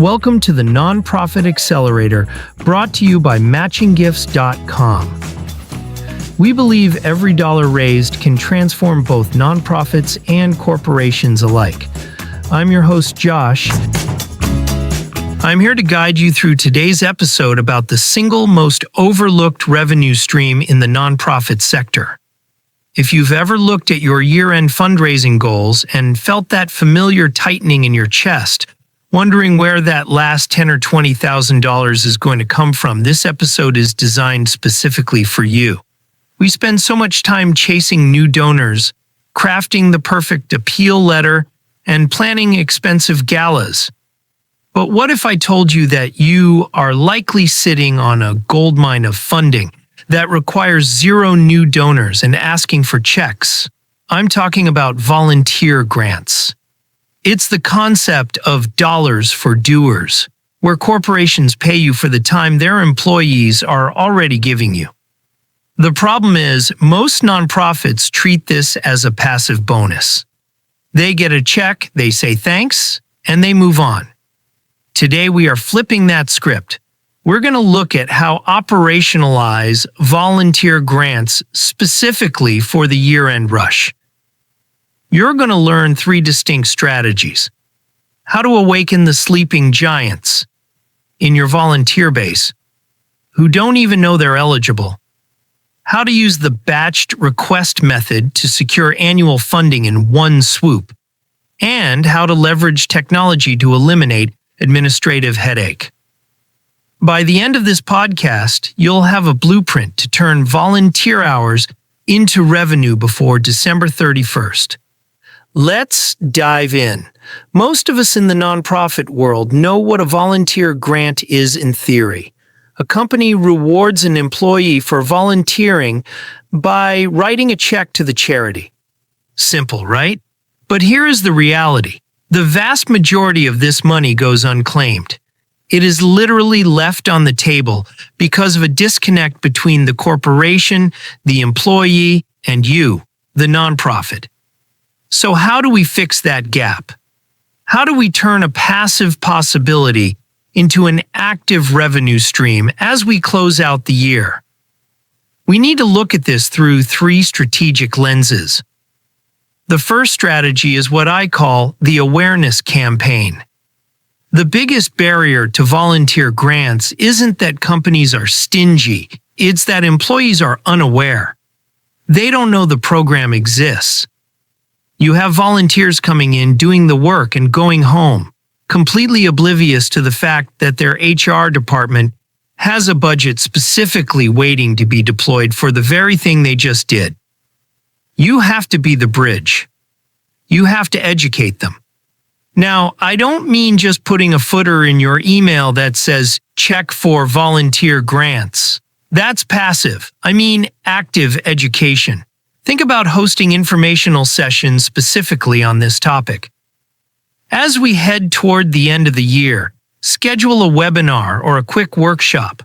Welcome to the Nonprofit Accelerator, brought to you by matchinggifts.com. We believe every dollar raised can transform both nonprofits and corporations alike. I'm your host, Josh. I'm here to guide you through today's episode about the single most overlooked revenue stream in the nonprofit sector. If you've ever looked at your year-end fundraising goals and felt that familiar tightening in your chest, wondering where that last $10,000 or $20,000 is going to come from, this episode is designed specifically for you. We spend so much time chasing new donors, crafting the perfect appeal letter, and planning expensive galas. But what if I told you that you are likely sitting on a goldmine of funding that requires zero new donors and asking for checks? I'm talking about volunteer grants. It's the concept of dollars for doers, where corporations pay you for the time their employees are already giving you. The problem is, most nonprofits treat this as a passive bonus. They get a check, they say thanks, and they move on. Today we are flipping that script. We're going to look at how operationalize volunteer grants specifically for the year-end rush. You're going to learn 3 distinct strategies. How to awaken the sleeping giants in your volunteer base who don't even know they're eligible. How to use the batched request method to secure annual funding in one swoop. And how to leverage technology to eliminate administrative headache. By the end of this podcast, you'll have a blueprint to turn volunteer hours into revenue before December 31st. Let's dive in. Most of us in the nonprofit world know what a volunteer grant is in theory. A company rewards an employee for volunteering by writing a check to the charity. Simple, right? But here is the reality. The vast majority of this money goes unclaimed. It is literally left on the table because of a disconnect between the corporation, the employee, and you, the nonprofit. So how do we fix that gap? How do we turn a passive possibility into an active revenue stream as we close out the year? We need to look at this through 3 strategic lenses. The first strategy is what I call the awareness campaign. The biggest barrier to volunteer grants isn't that companies are stingy, it's that employees are unaware. They don't know the program exists. You have volunteers coming in, doing the work, and going home, completely oblivious to the fact that their HR department has a budget specifically waiting to be deployed for the very thing they just did. You have to be the bridge. You have to educate them. Now, I don't mean just putting a footer in your email that says, check for volunteer grants. That's passive. I mean active education. Think about hosting informational sessions specifically on this topic. As we head toward the end of the year, schedule a webinar or a quick workshop.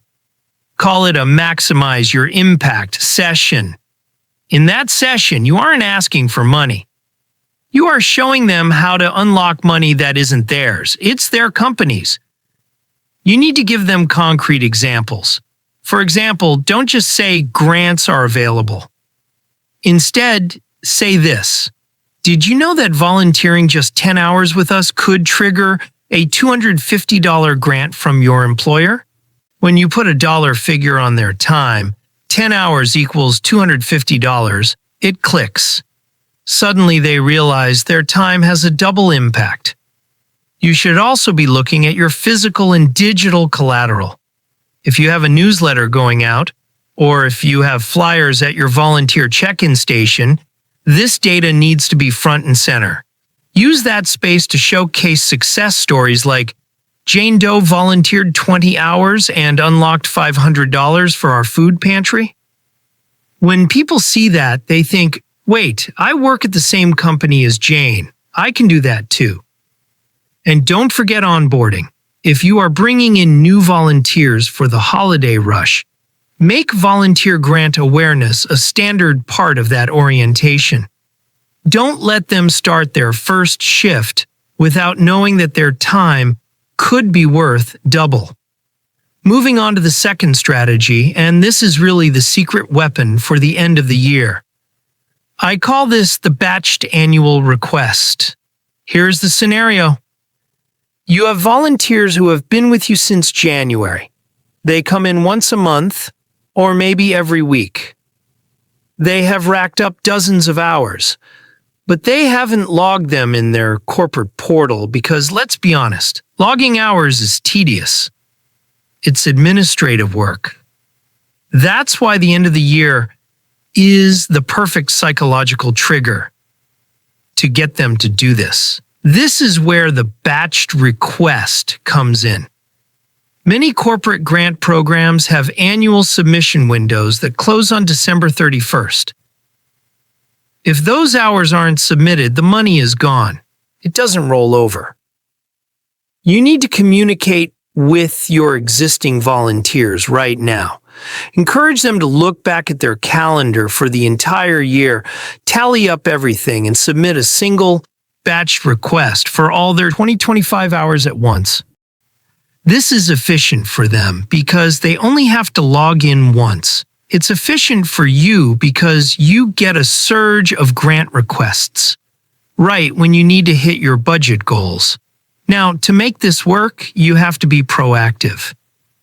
Call it a Maximize Your Impact session. In that session, you aren't asking for money. You are showing them how to unlock money that isn't theirs. It's their company's. You need to give them concrete examples. For example, don't just say grants are available. Instead, say this. Did you know that volunteering just 10 hours with us could trigger a $250 grant from your employer? When you put a dollar figure on their time, 10 hours equals $250, it clicks. Suddenly they realize their time has a double impact. You should also be looking at your physical and digital collateral. If you have a newsletter going out, or if you have flyers at your volunteer check-in station, this data needs to be front and center. Use that space to showcase success stories like Jane Doe volunteered 20 hours and unlocked $500 for our food pantry. When people see that, they think, wait, I work at the same company as Jane. I can do that too. And don't forget onboarding. If you are bringing in new volunteers for the holiday rush, make volunteer grant awareness a standard part of that orientation. Don't let them start their first shift without knowing that their time could be worth double. Moving on to the second strategy, and this is really the secret weapon for the end of the year. I call this the batched annual request. Here's the scenario. You have volunteers who have been with you since January. They come in once a month, or maybe every week. They have racked up dozens of hours, but they haven't logged them in their corporate portal because, let's be honest, logging hours is tedious. It's administrative work. That's why the end of the year is the perfect psychological trigger to get them to do this. This is where the batched request comes in. Many corporate grant programs have annual submission windows that close on December 31st. If those hours aren't submitted, the money is gone. It doesn't roll over. You need to communicate with your existing volunteers right now. Encourage them to look back at their calendar for the entire year, tally up everything, and submit a single batched request for all their 2025 hours at once. This is efficient for them because they only have to log in once. It's efficient for you because you get a surge of grant requests right when you need to hit your budget goals. Now, to make this work, you have to be proactive.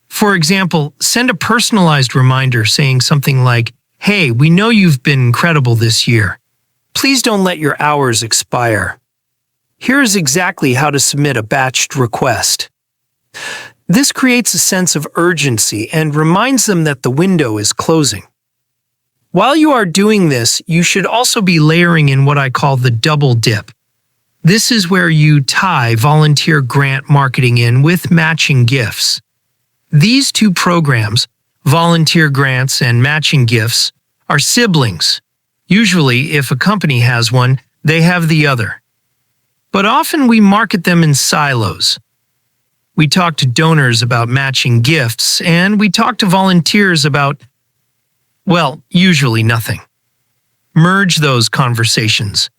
For example, send a personalized reminder saying something like, "Hey, we know you've been incredible this year. Please don't let your hours expire. Here's exactly how to submit a batched request." This creates a sense of urgency and reminds them that the window is closing. While you are doing this, you should also be layering in what I call the double dip. This is where you tie volunteer grant marketing in with matching gifts. These two programs, volunteer grants and matching gifts, are siblings. Usually, if a company has one, they have the other. But often we market them in silos. We talk to donors about matching gifts, and we talk to volunteers about, well, usually nothing. Merge those conversations.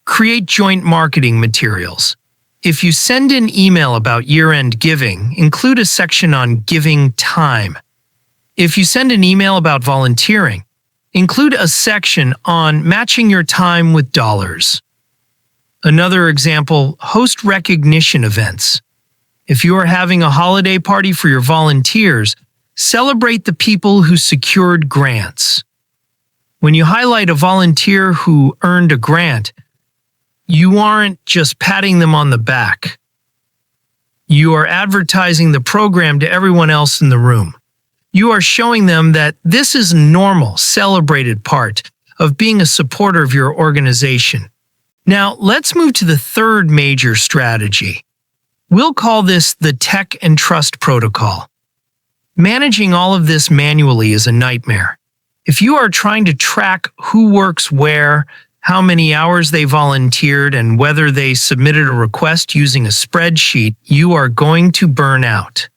Create joint marketing materials. If you send an email about year-end giving, include a section on giving time. If you send an email about volunteering, include a section on matching your time with dollars. Another example, host recognition events. If you are having a holiday party for your volunteers, celebrate the people who secured grants. When you highlight a volunteer who earned a grant, you aren't just patting them on the back. You are advertising the program to everyone else in the room. You are showing them that this is a normal, celebrated part of being a supporter of your organization. Now, let's move to the third major strategy. We'll call this the tech and trust protocol. Managing all of this manually is a nightmare. If you are trying to track who works where, how many hours they volunteered, and whether they submitted a request using a spreadsheet, you are going to burn out.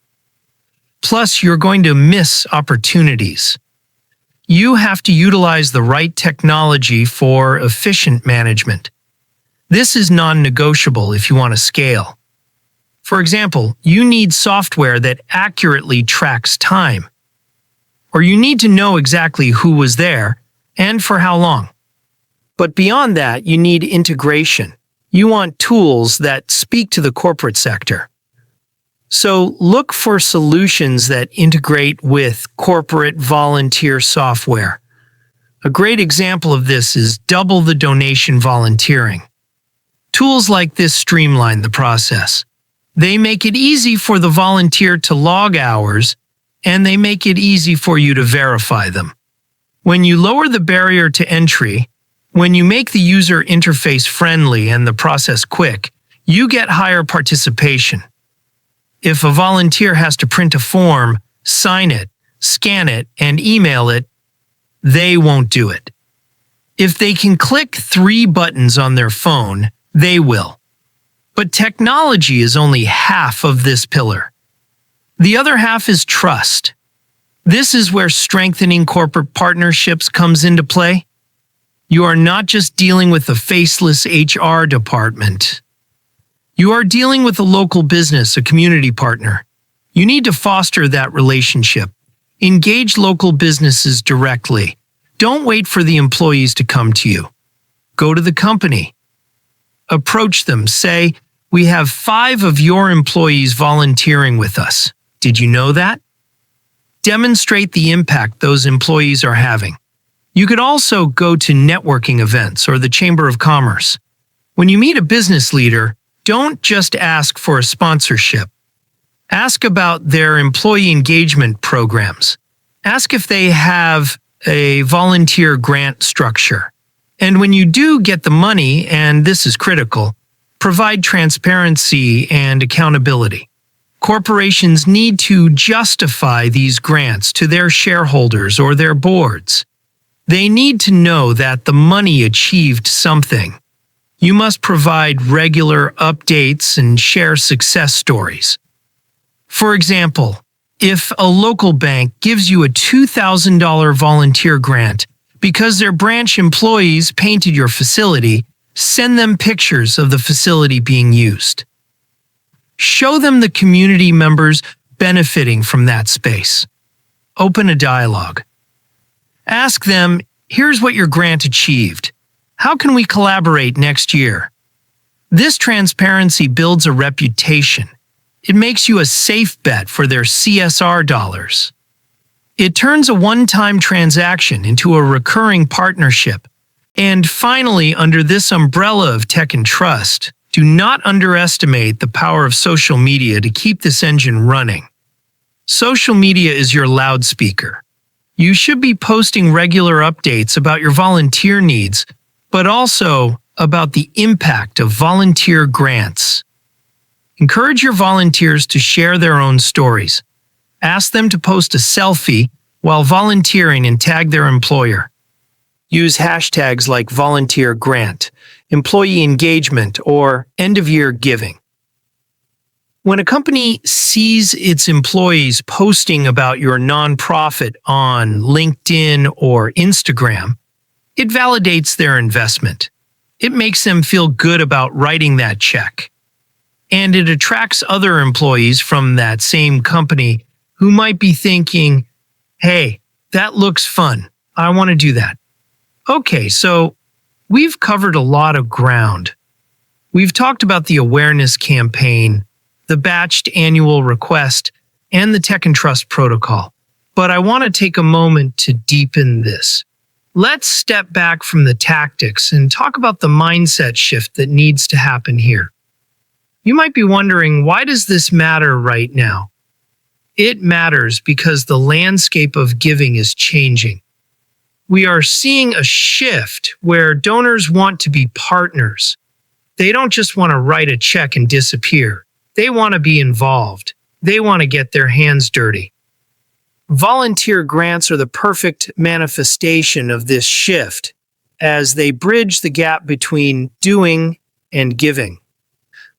Plus, you're going to miss opportunities. You have to utilize the right technology for efficient management. This is non-negotiable if you want to scale. For example, you need software that accurately tracks time. Or you need to know exactly who was there and for how long. But beyond that, you need integration. You want tools that speak to the corporate sector. So look for solutions that integrate with corporate volunteer software. A great example of this is double the donation volunteering. Tools like this streamline the process. They make it easy for the volunteer to log hours, and they make it easy for you to verify them. When you lower the barrier to entry, when you make the user interface friendly and the process quick, you get higher participation. If a volunteer has to print a form, sign it, scan it, and email it, they won't do it. If they can click 3 buttons on their phone, they will. But technology is only half of this pillar. The other half is trust. This is where strengthening corporate partnerships comes into play. You are not just dealing with a faceless HR department. You are dealing with a local business, a community partner. You need to foster that relationship. Engage local businesses directly. Don't wait for the employees to come to you. Go to the company. Approach them. Say, "We have 5 of your employees volunteering with us. Did you know that?" Demonstrate the impact those employees are having. You could also go to networking events or the Chamber of Commerce. When you meet a business leader, don't just ask for a sponsorship. Ask about their employee engagement programs. Ask if they have a volunteer grant structure. And when you do get the money, and this is critical, provide transparency and accountability. Corporations need to justify these grants to their shareholders or their boards. They need to know that the money achieved something. You must provide regular updates and share success stories. For example, if a local bank gives you a $2,000 volunteer grant because their branch employees painted your facility, send them pictures of the facility being used. Show them the community members benefiting from that space. Open a dialogue. Ask them, "Here's what your grant achieved. How can we collaborate next year?" This transparency builds a reputation. It makes you a safe bet for their CSR dollars. It turns a one-time transaction into a recurring partnership. And finally, under this umbrella of tech and trust, do not underestimate the power of social media to keep this engine running. Social media is your loudspeaker. You should be posting regular updates about your volunteer needs, but also about the impact of volunteer grants. Encourage your volunteers to share their own stories. Ask them to post a selfie while volunteering and tag their employer. Use hashtags like volunteer grant, employee engagement, or end-of-year giving. When a company sees its employees posting about your nonprofit on LinkedIn or Instagram, it validates their investment. It makes them feel good about writing that check. And it attracts other employees from that same company who might be thinking, "Hey, that looks fun. I want to do that." Okay, so we've covered a lot of ground. We've talked about the awareness campaign, the batched annual request, and the tech and trust protocol. But I want to take a moment to deepen this. Let's step back from the tactics and talk about the mindset shift that needs to happen here. You might be wondering, why does this matter right now? It matters because the landscape of giving is changing. We are seeing a shift where donors want to be partners. They don't just want to write a check and disappear. They want to be involved. They want to get their hands dirty. Volunteer grants are the perfect manifestation of this shift as they bridge the gap between doing and giving.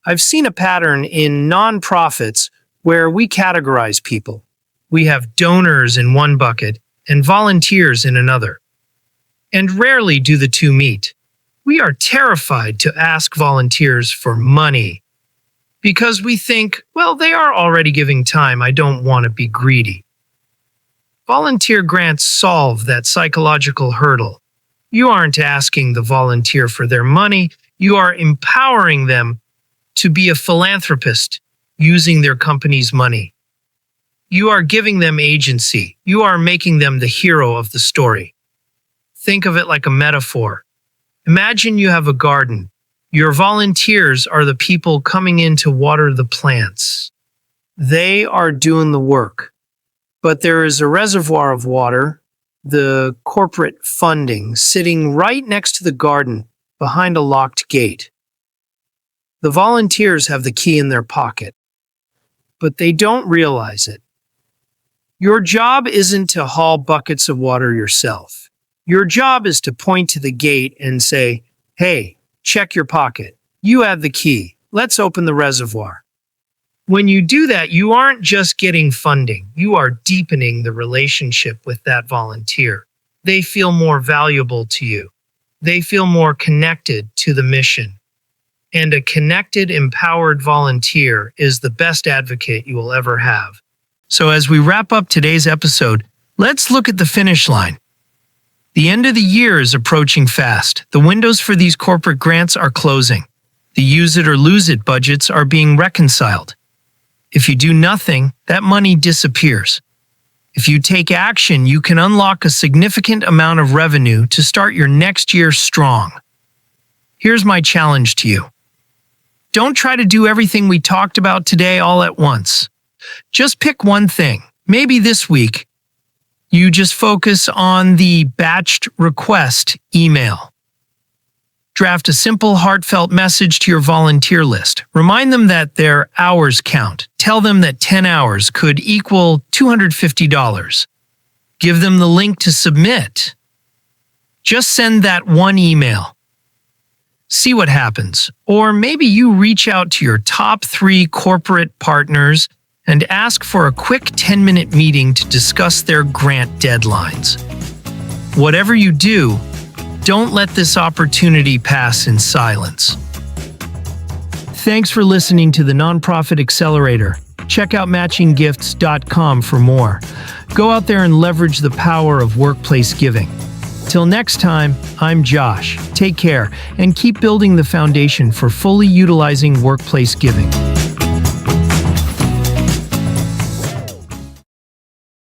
I've seen a pattern in nonprofits where we categorize people. We have donors in one bucket and volunteers in another. And rarely do the two meet. We are terrified to ask volunteers for money because we think, well, they are already giving time. I don't want to be greedy. Volunteer grants solve that psychological hurdle. You aren't asking the volunteer for their money. You are empowering them to be a philanthropist using their company's money. You are giving them agency. You are making them the hero of the story. Think of it like a metaphor. Imagine you have a garden. Your volunteers are the people coming in to water the plants. They are doing the work. But there is a reservoir of water, the corporate funding, sitting right next to the garden behind a locked gate. The volunteers have the key in their pocket, but they don't realize it. Your job isn't to haul buckets of water yourself. Your job is to point to the gate and say, "Hey, check your pocket. You have the key. Let's open the reservoir." When you do that, you aren't just getting funding. You are deepening the relationship with that volunteer. They feel more valuable to you. They feel more connected to the mission. And a connected, empowered volunteer is the best advocate you will ever have. So as we wrap up today's episode, let's look at the finish line. The end of the year is approaching fast. The windows for these corporate grants are closing. The use it or lose it budgets are being reconciled. If you do nothing, that money disappears. If you take action, you can unlock a significant amount of revenue to start your next year strong. Here's my challenge to you. Don't try to do everything we talked about today all at once. Just pick one thing. Maybe this week, you just focus on the batched request email. Draft a simple, heartfelt message to your volunteer list. Remind them that their hours count. Tell them that 10 hours could equal $250. Give them the link to submit. Just send that one email. See what happens. Or maybe you reach out to your top 3 corporate partners and ask for a quick 10-minute meeting to discuss their grant deadlines. Whatever you do, don't let this opportunity pass in silence. Thanks for listening to the Nonprofit Accelerator. Check out matchinggifts.com for more. Go out there and leverage the power of workplace giving. Till next time, I'm Josh. Take care and keep building the foundation for fully utilizing workplace giving.